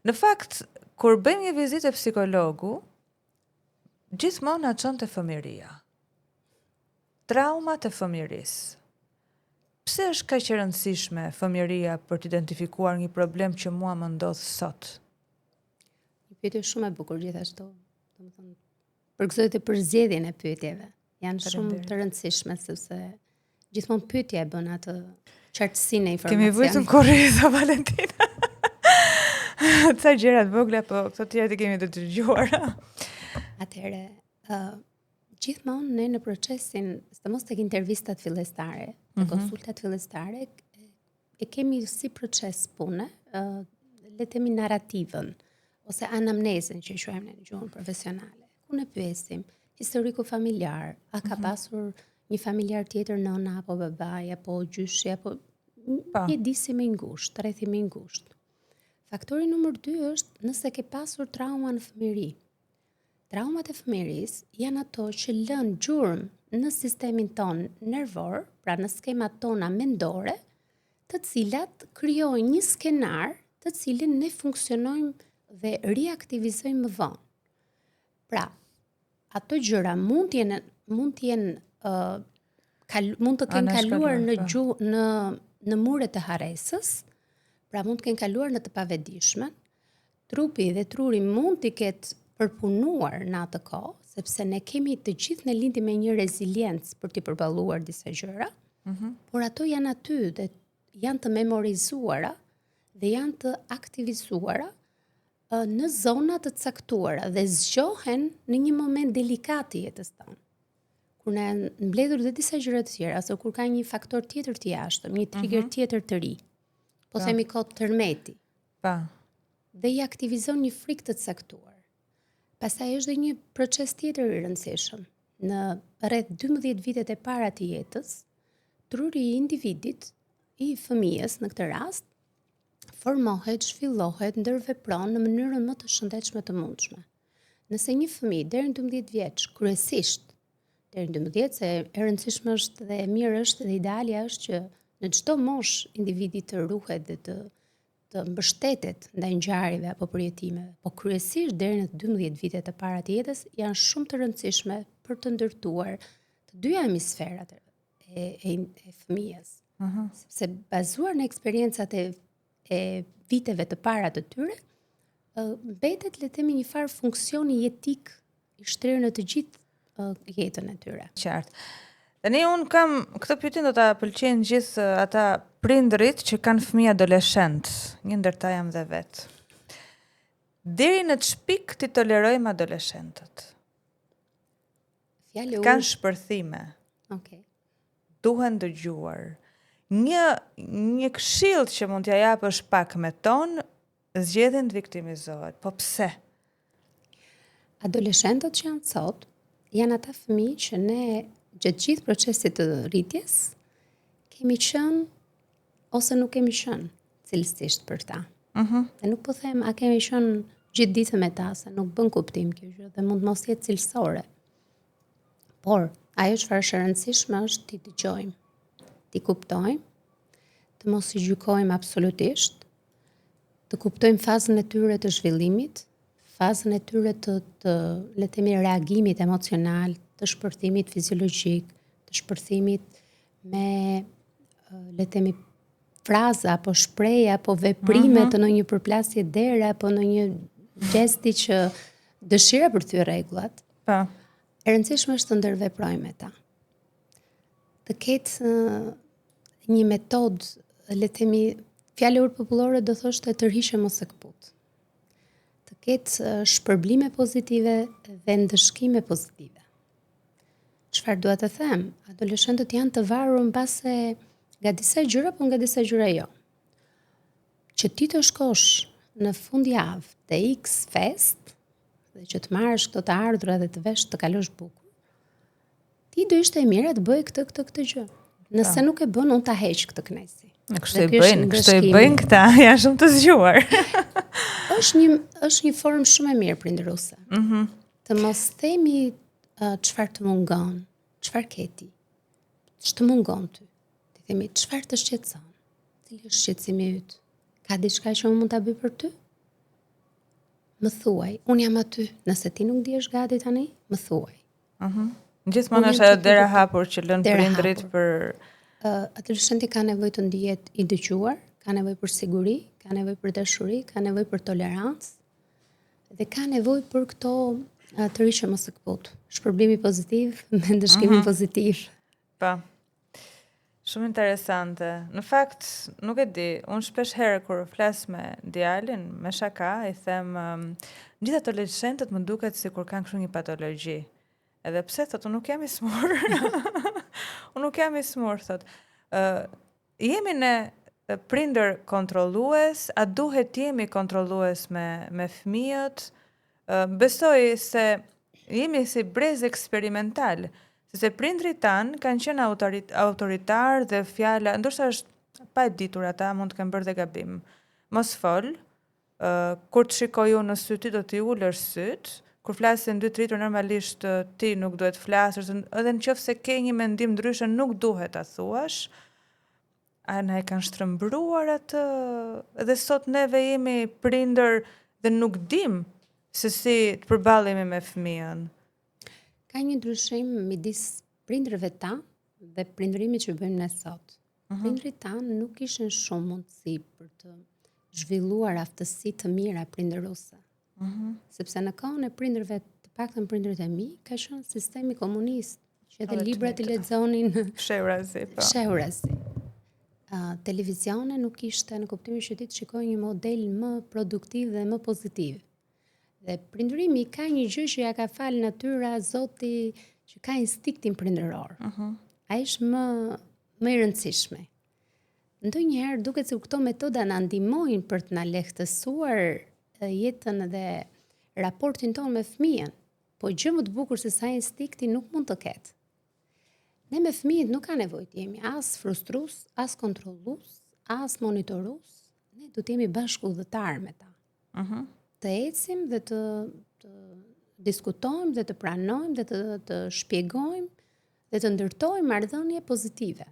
Në fakt, kur bëjmë një vizitë psikologu, gjithmonë na çon te fëmiria. Traumat e fëmirisë. Pse është kaq e rëndësishme fëmiria për të identifikuar një problem që mua më ndodh sot? Një pyetje shumë e bukur gjithashtu. Domethënë, përgëzoj të përzgjedhjen e pyetjeve. Janë shumë të rëndësishme sepse gjithmonë pyetja e bën atë qartësinë e informacionit. Kemi vujtur kurriza Valentina. Ca gjëra të vogla, po këto tjera i kemi të dëgjuara. Atëherë, gjithmonë ne në procesin, sidomos tek intervistat fillestare, në konsultat fillestare, e kemi si proces pune, le të themi narrativën ose anamnezën që e quajmë në gjuhën profesionale. Ku ne pyesim historiku familjar, a ka pasur një familjar tjetër, nëna apo babai apo gjyshi apo mjedisi më i ngushtë, rrethi më i ngushtë. Faktori numër 2 është nëse ke pasur trauma në fëmijëri. Traumat e fëmijërisë janë ato që lën gjurmë në sistemin ton nervor, pra në skemat tona mendore, të cilat krijojnë një skenar të cilin ne funksionojmë dhe reaktivizojmë më vonë. Pra, ato gjëra mund të kenë kaluar në muret e harresës, pra mund të kenë kaluar në të pavedishmen. Trupi dhe truri mund të ketë përpunuar në atë kohë, sepse ne kemi të gjithë në lindi me një reziliencë për t'i përballuar disa gjëra, por ato janë aty dhe janë të memorizuara dhe janë të aktivizuara në zona të caktuara dhe zgjohen në një moment delikat të jetës tonë. Kur ne mbledhur dhe disa gjëra të tjera, ose kur ka një faktor tjetër të jashtëm, një trigger tjetër të ri, po themi kot tërmeti. Dhe i aktivizon një frikë të caktuar. Pastaj është dhe një proces tjetër i rëndësishëm. Në rreth 12 vitet e para të jetës, truri i individit, i fëmijës në këtë rast, formohet, zhvillohet, ndërvepron në mënyrën më të shëndetshme të mundshme. Nëse një fëmijë deri në 12 vjeç, kryesisht deri në 12, se e rëndësishme është dhe e mirë është dhe idealja është që në çdo moshë individi të ruhet dhe të mbështetet ndaj ngjarjeve apo përjetimeve, po kryesisht deri në 12 vitet e para të jetës janë shumë të rëndësishme për të ndërtuar të dyja hemisferat e fëmijës. Sepse bazuar në eksperiencat e viteve të para të tyre, mbetet le të themi një farë funksioni jetik i shtrirë në të gjithë jetën e tyre. Qartë. Tani unë kam këtë pyetje, do ta pëlqejnë gjithë ata prindërit që kanë fëmijë adoleshent, një ndërta jam dhe vet. Deri në ç'pik ti tolerojmë adoleshentët? Kanë shpërthime. Okej. Duhen dëgjuar. Një këshill që mund t'ja japësh pak me ton, zgjedhin të viktimizohet. Po pse? Adoleshentët që janë sot janë ata fëmijë që ne gjatë gjithë procesit të rritjes kemi qenë ose nuk kemi qenë cilësisht për ta. Dhe nuk po them a kemi qenë gjithë ditën me ta, se nuk bën kuptim kjo gjë dhe mund mos jetë cilësore. Por ajo çfarë është e rëndësishme është t'i dëgjojmë, t'i kuptojmë, të mos i gjykojmë absolutisht, të kuptojmë fazën e tyre të zhvillimit, fazën e tyre të le të themi reagimit emocional, të shpërthimit fiziologjik, të shpërthimit me le të themi fraza apo shprehje apo veprime të ndonjë përplasje dere apo në një gjesti që dëshira për ty rregullat. Po. E rëndësishme është të ndërveprojmë me ta. Të ketë një metodë, le të themi, fjala popullore do thoshte tërhiqe mos e kput. Të ketë shpërblime pozitive dhe ndëshkime pozitive. Çfarë dua të them? Adoleshentët janë të varur mbase nga disa gjëra, po nga disa gjëra jo. Që ti të shkosh në fundjavë te X fest dhe që të marrësh këto të ardhura dhe të vesh të kalosh bukur, ti do ishte e mira të bëj këtë gjë. Nëse nuk e bën, unë ta heq këtë kënaqësi. Kështu i bëjnë këta, janë shumë të zgjuar. Është një formë shumë e mirë prindëruese. Të mos themi çfarë të mungon, çfarë ke ti, ç'të mungon ty. Të themi çfarë të shqetëson, cili është shqetësimi yt, ka diçka që unë mund ta bëj për ty? më thuaj, unë jam aty, nëse ti nuk dihesh gati tani, më thuaj. Gjithmonë është ajo dera hapur që lën prindrit për adoleshenti ka nevojë të ndihet i dëgjuar, ka nevojë për siguri, ka nevojë për dashuri, ka nevojë për tolerancë dhe ka nevojë për këto të rishë mos së këput. Shpërblimi pozitiv me ndëshkimin pozitiv. Pa. Shumë interesante. Në fakt, nuk e di, unë shpesh herë kur flas me djalin, me shaka, i them gjithë adoleshentët më duket sikur kanë kështu një patologji. Edhe pse thot, unë nuk jam i smur. Unë nuk jam i smur, thot. Jemi ne prindër kontrollues, a duhet jemi kontrollues me fëmijët? Besoj se jemi si brez eksperimental, sepse prindrit tanë kanë qenë autoritar dhe fjala, ndoshta është pa e ditur, ata mund të kenë bërë dhe gabim. Mos fol, kur të shikoj unë në sy ti do t'i ulësh syt, kur flasin dy tritur normalisht ti nuk duhet flasësh, edhe nëse ke një mendim ndryshe nuk duhet ta thuash. A na e kanë shtrëmbruar atë? Edhe sot neve jemi prindër dhe nuk dim se si të përballemi me fëmijën. Ka një ndryshim midis prindërve tanë dhe prindërimit që bëjmë ne sot. Prindrit tanë nuk kishin shumë mundësi për të zhvilluar aftësi të mira prindëruese. Sepse në kohën e prindërve, të paktën prindërit e mi, ka qenë sistemi komunist, që edhe librat i lexonin Fshehurazi, po. Fshehurazi. Televizione nuk ishte në kuptimin që ti të shikoj një model më produktiv dhe më pozitiv. Dhe prindërimi ka një gjë që ja ka falë natyra, Zoti, që ka instiktin prindëror. Ai është më i rëndësishme. Ndonjëherë duket se këto metoda na ndihmojnë për të na lehtësuar jetën dhe raportin tonë me fëmijën, po gjë më të bukur se sa instikti nuk mund të ketë. Ne me fëmijët nuk ka nevojë të jemi as frustrues, as kontrollues, as monitorues. Ne do të jemi bashkëudhëtar me ta. Të ecim dhe të diskutojmë dhe të pranojmë dhe të shpjegojmë dhe të ndërtojmë marrëdhënie pozitive.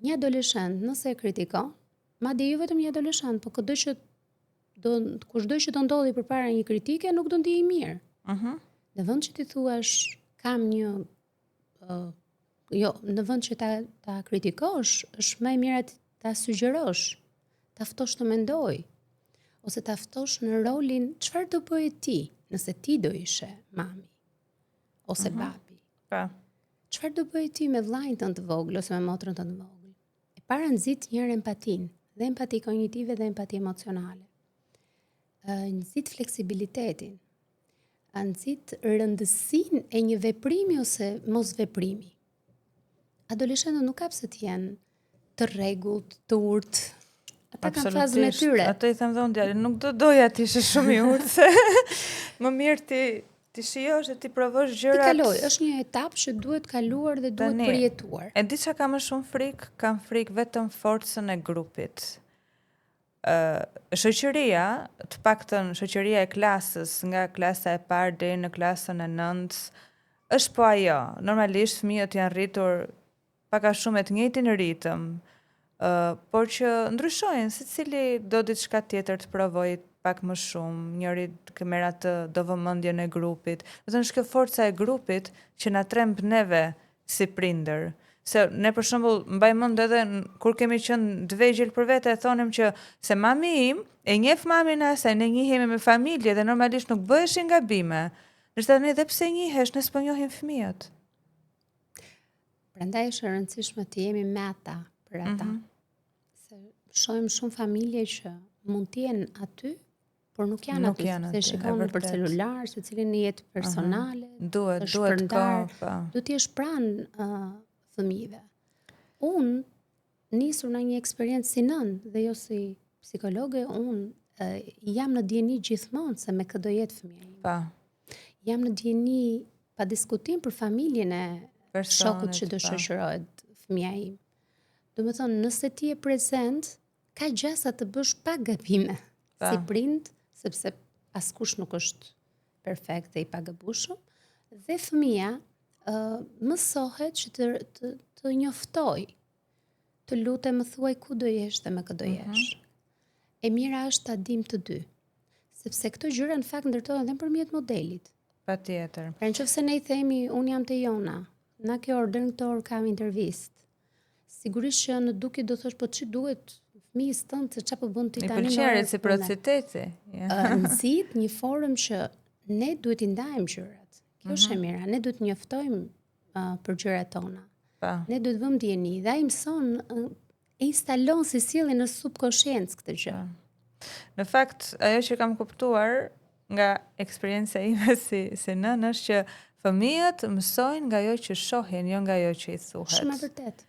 Një adoleshent nëse e kritikon, madje jo vetëm një adoleshent, por kushdo që do ndodhi përpara një kritike nuk do ndihej mirë. Në vend që ti thuash kam një në vend që ta kritikosh, është më e mira ta sugjerosh, ta ftosh të mendoj, ose ta ftosh në rolin çfarë do bëje ti nëse ti do ishe mami ose babi. Pa. Çfarë do bëje ti me vllajën tënd të vogël ose me motrën tënd të vogël? E para nxit njëherë empatin, dhe empati kognitive dhe empati emocionale. Nxit fleksibilitetin, nxit rëndësinë e një veprimi ose mos veprimi. Adoleshentët nuk ka pse të jenë të rregullt, të urtë. Ata kanë fazën e tyre. Ata i them dhe unë djalin, nuk do doja të ishe shumë i urtë, se më mirë ti shijosh dhe ti provosh gjërat. Ti kaloj, është një etapë që duhet kaluar dhe duhet përjetuar. E di çka kam më shumë frikë, kam frikë vetëm forcën e grupit. Shoqëria, të paktën shoqëria e klasës, nga klasa e parë deri në klasën e 9, është po ajo. Normalisht fëmijët janë rritur pak a shumë të njëjtin ritëm, por që ndryshojnë, secili do diçka tjetër të provojë pak më shumë, njëri të merr atë do vëmendjen e grupit. Do të thënë kjo forca e grupit që na tremb neve si prindër. Se ne për shembull mbaj mend edhe kur kemi qenë të vegjël për vete, thonim që se mami im e njeh mamin asaj, ne njihemi me familje dhe normalisht nuk bëheshin gabime. Ndërsa ne edhe pse njihesh, ne s'po njohim fëmijët. Prandaj është e rëndësishme të jemi me ata, për ata. Se shohim shumë familje që mund të jenë aty, por nuk janë aty, se shikojnë për celular, secili në jetë personale, duhet kohë, duhet të jesh pranë fëmijëve. Unë nisur në një eksperiencë si nën dhe jo si psikologe, unë jam në dieni gjithmonë se me këtë do jetë fëmija im. Pa. Jam në dieni pa diskutim për familjen e shokut që do shoqërohet fëmija im. Do të thonë, nëse ti je prezent, ka gjasa të bësh pak gabime si prind, sepse askush nuk është perfekt dhe i pagabueshëm, dhe fëmia mësohet që të njoftoj, të lutem më thuaj ku do jesh dhe me kë do jesh. E mira është ta dim të dy. Sepse këto gjëra në fakt ndërtohen edhe nëpërmjet modelit. Patjetër. Pra nëse ne I themi unë jam te Jona, na ke order në këto orë kam intervistë. Sigurisht që në duke do thosh po ç'i duhet fëmijës tënd se çfarë po bën ti tani. I pëlqen reciprociteti. Nxit një formë që ne duhet I ndajmë gjërat. Kjo është e mira. Ne duhet njoftojmë për gjërat tona. Ne duhet vëmë dieni dhe ai mëson e instalon si sjellin në subkonsciencë këtë gjë. Në fakt, ajo që kam kuptuar nga eksperjenca ime si nënë është që fëmijët mësojnë nga ajo që shohin, jo nga ajo që I thuhet. Shumë e vërtet.